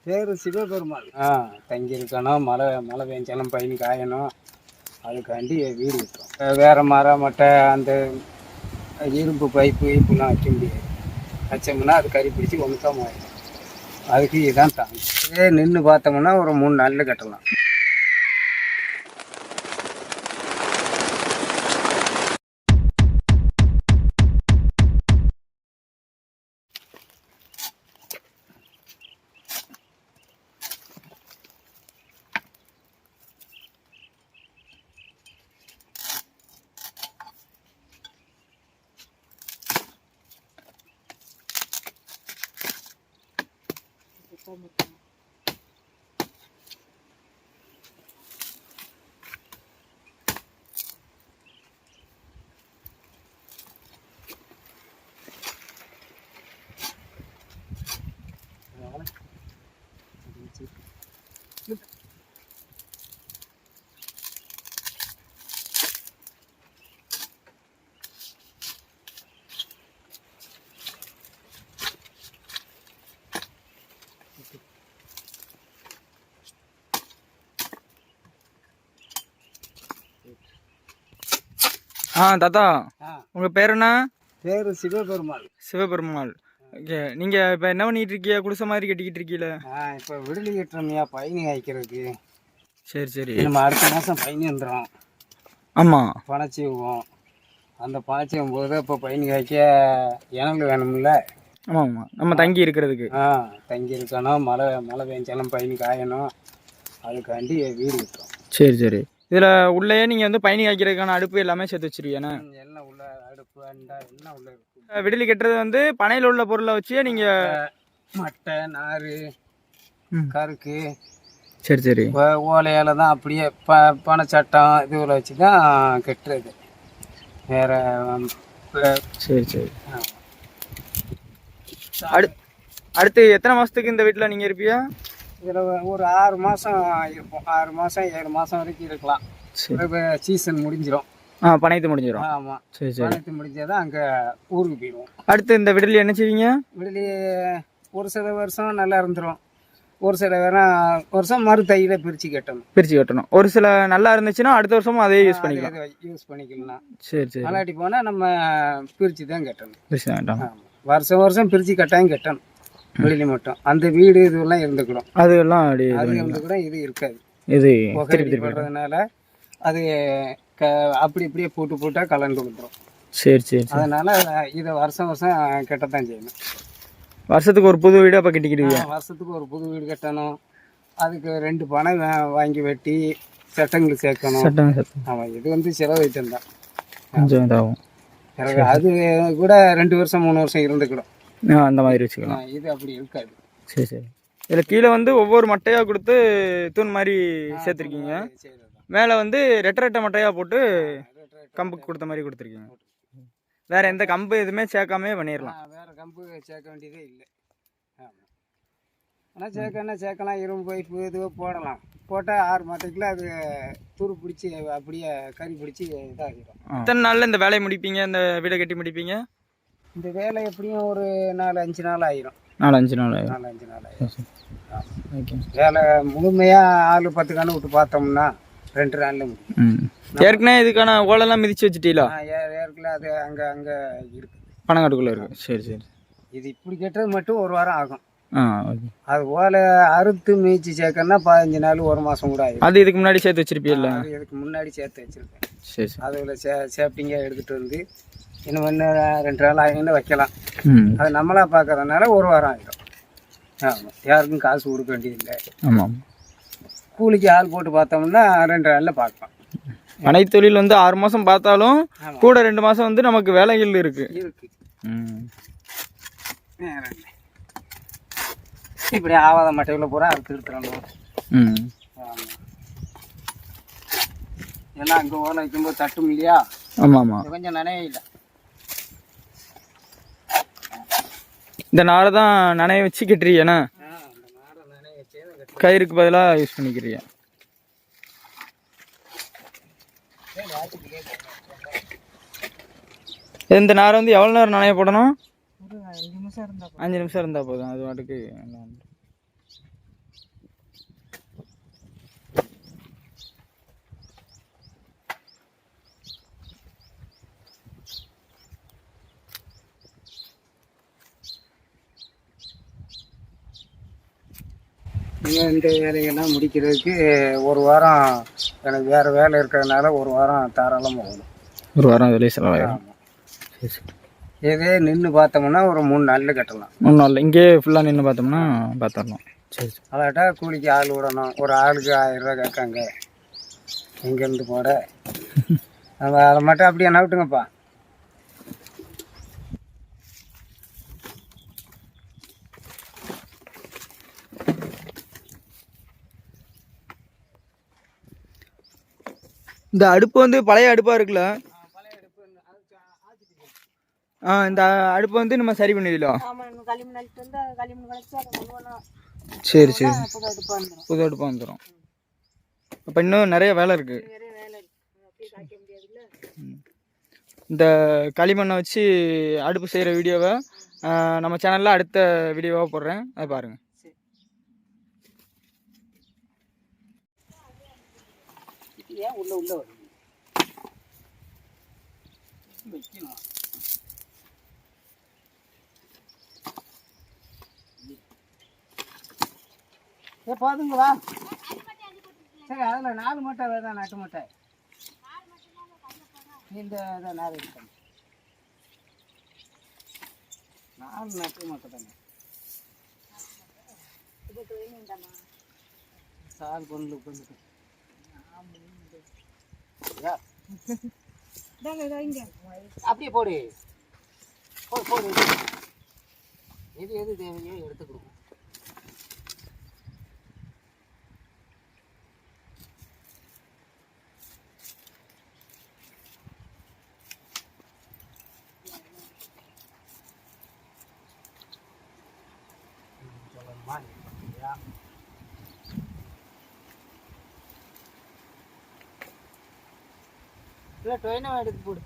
பேர் சிவபெருமாள். தங்கியிருக்கணும், மழை மழை பெஞ்சாலும் பையன் காயணும், அதுக்காண்டி வீடு விட்டோம். வேறு மரம் மட்டை அந்த இரும்பு பைப்பு இப்படிலாம் வைக்க முடியாது. வச்சோம்னா அது கறி பிடிச்சி ஒன்றுதான் ஆயிடும். அதுக்கு இதுதான் தாங்க. இதே நின்று பார்த்தோம்னா ஒரு 3 நாளில் கட்டலாம். தாத்தா, உங்க பேர் என்ன? பேர் சிவபெருமாள். சிவபெருமாள். ஓகே, நீங்க இப்ப என்ன பண்ணிட்டு இருக்கீங்க? குடிசை மாதிரி கட்டிக்கிட்டு இருக்கீல? இப்போ விடுதலை கட்டுறோம்யா, பயணி காய்க்கிறதுக்கு. சரி சரி. நம்ம அடுத்த மாதம் பயணி வந்துடும். ஆமாம், பணச்சீவுவோம். அந்த பணச்சீவும் போது இப்போ பயணி காய்க்க இனங்கள் வேணும்ல. ஆமாம் ஆமாம், நம்ம தங்கி இருக்கிறதுக்கு. தங்கி இருக்கணும், மழை மழை பெஞ்சாலும் பயணி காயணும், அதுக்காண்டி வீடு விட்டோம். சரி சரி. இதில் உள்ளேயே நீங்கள் வந்து பயணி காய்க்கிறதுக்கான அடுப்பு எல்லாமே சேர்த்து வச்சிருக்கீங்கண்ணா? எல்லாம் உள்ள அடுப்பு அண்டா எல்லாம் உள்ள இருக்கு. விடுதலை கட்டுறது வந்து பனையில் உள்ள பொருளை வச்சு நீங்கள் மட்டை நார் கருக்கு சரி சரி ஓலையால் தான் அப்படியே பனைச்சட்டம் இதுவில் வச்சு தான் கட்டுறது. வேற சரி சரி. அடுத்து எத்தனை மாதத்துக்கு இந்த வீட்டில் நீங்கள் இருப்பீங்க? இதில் ஒரு 6 மாதம் இருப்போம். 6 மாதம் 7 மாதம் வரைக்கும் இருக்கலாம். சீசன் முடிஞ்சிடும். பனைத்து முடிஞ்சிடும். ஆமாம், சரி சரி. பனைத்து முடிஞ்சாதான் அங்கே ஊருக்கு போயிடுவோம். அடுத்து இந்த விடுதலை என்ன செய்வீங்க? விடுதலை ஒரு சில வருஷம் நல்லா இருந்துடும், ஒரு சில வருஷம் மறு தையில பிரித்து கட்டணும். ஒரு சில நல்லா இருந்துச்சுன்னா அடுத்த வருஷமும் அதே யூஸ் பண்ணிக்கலாம். சரி சரி. மல்லாட்டி போனால் நம்ம பிரித்து தான் கட்டணும். வருஷம் வருஷம் பிரித்து கட்டாயம் கட்டணும். வெளியில மட்டும் அந்த வீடு இதுவெல்லாம் இருந்துக்கிடும். அது இருந்துக்கூடும், இது இருக்காது. இது போடுறதுனால அது அப்படி இப்படியே போட்டால் கலந்து கொடுத்துரும். சரி சரி. அதனால இதை வருஷம் வருஷம் கட்டத்தான் செய்யணும். வருஷத்துக்கு ஒரு புது வீடு அப்போ கட்டிக்கிடுவீங்க? வருஷத்துக்கு ஒரு புது வீடு கட்டணும். அதுக்கு 2 பனை வாங்கி வெட்டி சட்டங்கள் சேர்க்கணும். ஆமாம், இது வந்து செலவு ஐட்டம் தான், கொஞ்சம் இதாகும். அது கூட 2 வருஷம் 3 வருஷம் இருந்துக்கிடும். அந்த மாதிரி வச்சுக்கலாம். இது அப்படி இருக்காது. சரி சரி. இதில் கீழே வந்து ஒவ்வொரு மட்டையாக கொடுத்து தூண் மாதிரி சேர்த்துருக்கீங்க. மேலே வந்து ரெட்டை மட்டையாக போட்டு கம்புக்கு கொடுத்த மாதிரி கொடுத்துருக்கீங்க. வேறு எந்த கம்பு எதுவுமே சேர்க்காமே பண்ணிடலாம். வேறு கம்பு சேர்க்க வேண்டியதே இல்லை. ஆமாம், ஆனால் சேர்க்கலாம். இரும்பு பைப்பு இதுவோ போடலாம். போட்டால் 6 மாதத்துக்குள்ள அது துரு பிடிச்சி அப்படியே கறி பிடிச்சி இதாகிடும். எத்தனை நாளில் இந்த வேலையை முடிப்பீங்க? இந்த வீடை கட்டி முடிப்பீங்க? இந்த வேலை எப்படியும் ஒரு 4-5 நாள் ஆயிரும். 4-5 நாள் ஆயிரும். வேலை முழுமையாக ஆள் 10 கணக்கு விட்டு பார்த்தோம்னா 2 நாளில் முடியும். ஏற்கனவே இதுக்கான ஓலெல்லாம் மிதிச்சு வச்சுட்டீங்களா? ஏற்கனவே அது அங்கே இருக்கு, பனங்காட்டுக்குள்ளே இருக்கு. சரி சரி. இது இப்படி கட்டுறது மட்டும் 1 வாரம் ஆகும். அது ஓலை அறுத்து மீச்சு சேர்க்கணும்னா 15 நாள் 1 மாதம் கூட ஆகும். அது இதுக்கு முன்னாடி சேர்த்து வச்சிருப்பீல்ல? இதுக்கு முன்னாடி சேர்த்து வச்சிருக்கேன். சரி சரி. அதில் சேஃப்டிங்காக எடுத்துகிட்டு வந்து இன்னும் 2 நாள் ஆகிட்டு வைக்கலாம். அது நம்மளா பார்க்கறதுனால 1 வாரம் ஆகிடும். ஆமாம், யாருக்கும் காசு கொடுக்க வேண்டியதில்லை. ஆமாம், கூலிக்கு ஆள் போட்டு பார்த்தோம்னா 2 நாளில் பார்க்கலாம். பனை தொழில் வந்து 6 மாதம் பார்த்தாலும் கூட 2 மாதம் வந்து நமக்கு வேலைகள் இருக்கு. இப்படி ஆவாத மட்டையில் பூரா அறுத்து எடுத்துடணும். ஏன்னா அங்கே ஓலை வைக்கும்போது தட்டும் இல்லையா? ஆமாம் ஆமாம், கொஞ்சம் நனைய இல்லை. இந்த நாரை தான் நனைய வச்சு கட்டுறீங்கண்ணா? கயிறுக்கு பதிலாக யூஸ் பண்ணிக்கிறீங்க. இந்த நாரை வந்து எவ்வளோ நேரம் நனைய போடணும்? 5 நிமிஷம் இருந்தால் போதும். அது வாட்டுக்கு இந்த வேலையெல்லாம் முடிக்கிறதுக்கு ஒரு வாரம் எனக்கு வேறு வேலை இருக்கிறதுனால ஒரு வாரம் தாராளமாக போகணும். ஒரு வாரம் வேலையை செலவாயிடும். சரி சரி. இதே நின்று பார்த்தோம்னா ஒரு 3 நாளில் கட்டலாம். 3 நாளில் இங்கே ஃபுல்லாக நின்று பார்த்தோம்னா பார்த்துடலாம். சரி சரி. அதாட்டா கூலிக்கு ஆள் விடணும். ஒரு ஆளுக்கு 1000 ரூபா கேட்காங்க. எங்கேருந்து போட நம்ம அதை மட்டும் அப்படியே நவிட்டுங்கப்பா. இந்த அடுப்பு வந்து பழைய அடுப்பாக இருக்குல்ல, இந்த அடுப்பு வந்து நம்ம சரி பண்ணிடலாம். சரி சரி. புது அடுப்பாக வந்துடும். அப்போ இன்னும் நிறைய வேலை இருக்கு. இந்த களிமண்ணை வச்சு அடுப்பு செய்கிற வீடியோவை நம்ம சேனலில் அடுத்த வீடியோவாக போடுறேன், அதை பாருங்கள். உள்ள உள்ள வருது வைக்கணும். போதுங்களா? சரி, அதில் 4 மூட்டை வேதான், நட்டு மூட்டை. இந்த 4 இருக்கணும். 4 நட்டு மூட்டை தானே. சால் கொண்டு உட்காந்துட்டு அப்படியே போடு போடு போடு. எது எது தேவையோ எடுத்து கொடுக்கும். இல்லை டொயினை எடுத்து போடு.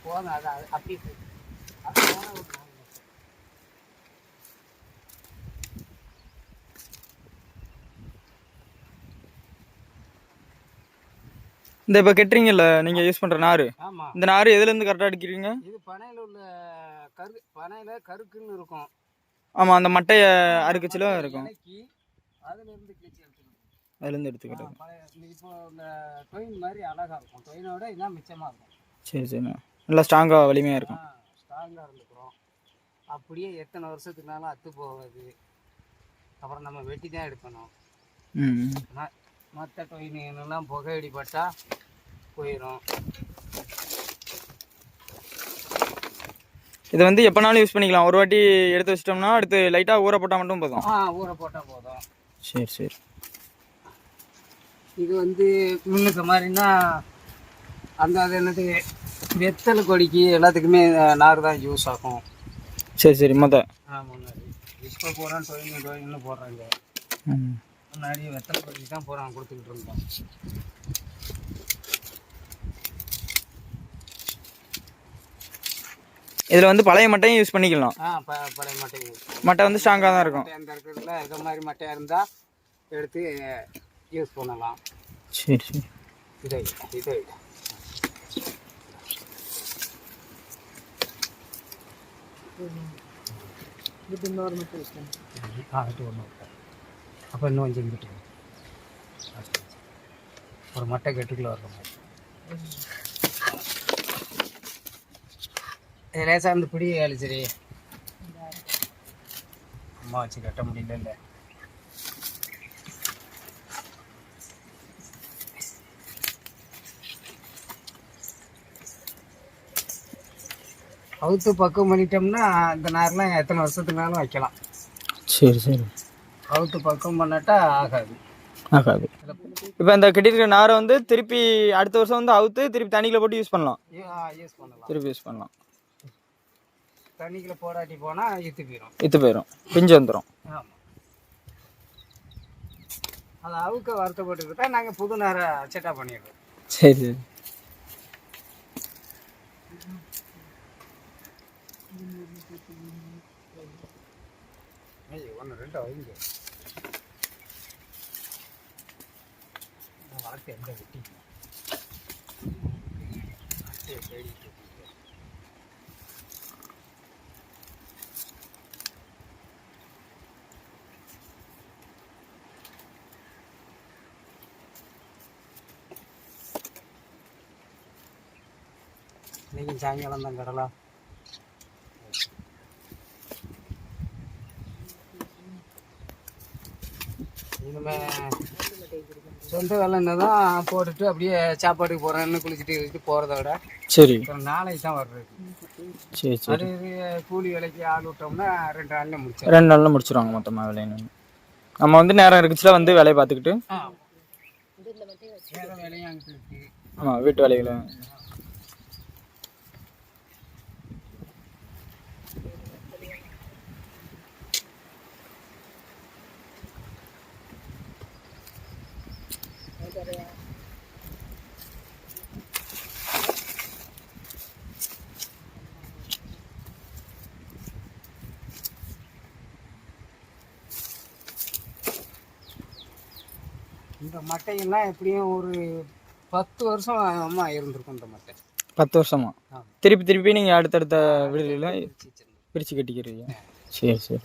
போதும், அது அப்படி இந்த இப்போ கெட்டுறீங்கல்ல நீங்கள் யூஸ் பண்ணுற நார், ஆமாம், இந்த நார் எதுலேருந்து கரெக்டாக எடுக்கிறீங்க? இது பனையில் உள்ள பனையில் கருக்குன்னு இருக்கும். ஆமாம், அந்த மட்டையை அறுக்கச்சில இருக்கும். அதுலேருந்து கிழிச்சு எடுத்துக்கணும். அதுலேருந்து எடுத்துக்கிட்டோம். இப்போ இந்த டொயின் மாதிரி அழகாக இருக்கும். டொயினோட இதான் மிச்சமாக இருக்கும். சரி சரி. நல்லா ஸ்ட்ராங்காக வலிமையாக இருக்கும். ஸ்ட்ராங்காக இருந்துக்கிறோம். அப்படியே எத்தனை வருஷத்துக்குனாலும் அத்து போகாது. அப்புறம் நம்ம வெட்டி தான் எடுக்கணும். மற்ற டொயினெல்லாம் புகையடிப்பட்டால் போயிடும். இது வந்து எப்போனாலும் யூஸ் பண்ணிக்கலாம். ஒரு வாட்டி எடுத்து வச்சிட்டோம்னா அடுத்து லைட்டாக ஊற போட்டால் மட்டும் போதும். ஊற போட்டால் போதும். சரி சரி. இது வந்து முன்னுக்கு மாதிரின்னா அந்த அது என்னது வெத்தலை கொடிக்கு எல்லாத்துக்குமே நார் தான் யூஸ் ஆகும். சரி சரி. முன்னாடி இப்போ போகிறான் டொயின்னு போடுறாங்க. முன்னாடி வெத்தலை கொடிக்கு தான் போகிறான், கொடுத்துக்கிட்டு இருந்தோம். இதில் வந்து பழைய மட்டையும் யூஸ் பண்ணிக்கலாம். பழைய மட்டையும் மட்டை வந்து ஸ்ட்ராங்காக தான் இருக்கும். அந்த இருக்கிறதுல இது மாதிரி மட்டையாக இருந்தால் எடுத்து யூஸ் பண்ணலாம். சரி சரி. இதை இதை இது இன்னொரு மட்டை யூஸ் பண்ணி இது ஒன்று அப்போ இன்னும் கொஞ்சம் கிட்ட ஒரு மட்டை கெட்டுக்குள்ளே வர்ற மாதிரி லேசாக இருந்து பிடி அழிச்சிரி. அம்மா வச்சு கட்ட முடியல. இல்லை அவுத்து பக்குவம் பண்ணிட்டோம்னா இந்த நார்லாம் எத்தனை வருஷத்துக்குனாலும் வைக்கலாம். சரி சரி. அவுத்து பக்குவம் பண்ணாட்டா ஆகாது. இப்போ இந்த கட்டிருக்கிற நாரை வந்து திருப்பி அடுத்த வருஷம் வந்து அவுத்து திருப்பி தண்ணிக்குள்ள போட்டு யூஸ் பண்ணலாம். திருப்பி யூஸ் பண்ணலாம். தண்ணிக்குள்ள போடாட்டி போனால் இத்து போயிடும், பிஞ்சு வந்துடும். ஆமாம், அது அவுக்க வருத்தப்பட்டுக்கிட்டா நாங்கள் புது நாரை செட்டா பண்ணிடுறோம். சரி சரி. ஒன்று 2 வைங்க. வளர்த்து எந்த வெட்டிங்க தேடிட்டு. இன்னைக்கு சாயங்காலம் தான் கடலா. இனிமே சொந்த வேலைன்னு தான் போட்டுட்டு அப்படியே சாப்பாட்டுக்கு போகிறேன்னு குளிச்சுட்டு போகிறத விட சரி நாளைக்கு தான் வர்றது. சரி சரி. அது கூலி வேலைக்கு ஆள் விட்டோம்னா 2 நாளில் முடிச்சோம். 2 நாளில் முடிச்சிருவாங்க மொத்தமாக வேலைன்னு. நம்ம வந்து நேரம் இருக்குச்சுல வந்து வேலையை பார்த்துக்கிட்டு. வேறு வேலையும் அங்கிட்டு இருக்கு. ஆமாம், வீட்டு வேலைகளை. இந்த மட்டையெல்லாம் எப்படியும் ஒரு 10 வருஷம் அம்மா இருந்திருக்கும். இந்த மட்டை 10 வருஷமா? திருப்பி நீங்கள் அடுத்தடுத்த வீடுகளில் பிரித்து கட்டிக்கிறீங்க. சரி சரி.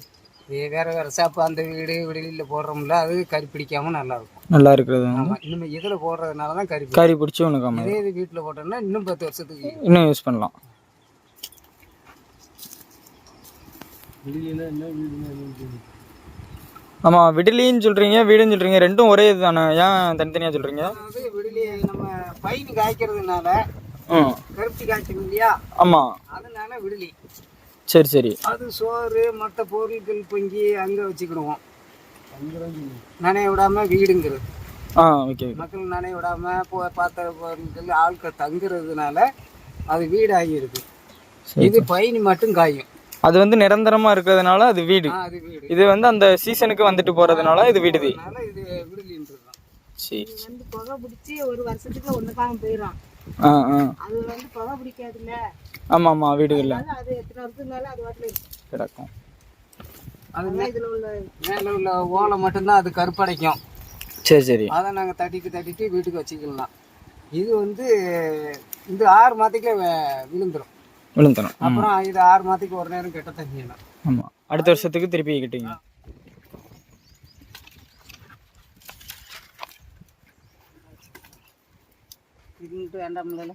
இது வேறு சாப்பு அந்த வீடு வெளியில் போடுறோம்ல, அது கறி பிடிக்காமல் நல்லாயிருக்கும். நல்லா இருக்கிறது. ஆமாம், இன்னும் இதில் போடுறதுனால தான் கறி பிடிச்சி ஒன்று. இதே இது வீட்டில் போட்டோம்னா இன்னும் 10 வருஷத்துக்கு இன்னும் யூஸ் பண்ணலாம். ஆமாம், விடுலின்னு சொல்கிறீங்க, வீடுன்னு சொல்கிறீங்க, ரெண்டும் ஒரே இது தானே? ஏன் தனித்தனியாக சொல்கிறீங்க? அதாவது விடுலி நம்ம பைன் காய்க்கிறதுனால கருப்பி காய்க்கணும் இல்லையா? ஆமாம், அதனால விடுலி. சரி சரி. அது சோறு மற்ற பொருட்கள் பொங்கி அங்கே வச்சுக்கிடுவோம், நனைய விடாமல் வீடுங்கிறது. ஓகே. மக்கள் நனைய விடாமல் பாத்திர பொருட்கள் ஆட்கள் தங்குறதுனால அது வீடு ஆகியிருக்கு. இது பைனி மட்டும் காயும். அது வந்து நிரந்தரமா இருக்கிறதுனால அது வீடு. இது வந்து அந்த சீசனுக்கு வந்துட்டு போறதுனால இது விடுதி. இது விடுதின்றதுதான். சரி. வந்து புகை பிடிச்சி ஒரு வருஷத்துக்கு ஒண்ணுக்காக போயிடும். அது வந்து புகை பிடிக்காதுல்ல. ஆமா ஆமா, வீடுகள்ல அது எத்தனை வருஷத்துனால அது வாட்டில கிடக்கும். அது இதுல உள்ள மேல உள்ள ஓலை மட்டும்தான் அது கருப்படைக்கும். சரி சரி. அதை நாங்க தட்டிட்டு வீட்டுக்கு வச்சுக்கலாம். இது வந்து இந்த 6 மாதத்துக்குள்ள விழுந்துரும். அப்புறம் இது 6 மாதத்துக்கு ஒரு நேரம் கெட்ட தண்ணியெல்லாம். ஆமா, அடுத்த வருஷத்துக்கு திருப்பி கிட்டீங்க. இது வேண்டாம்ல.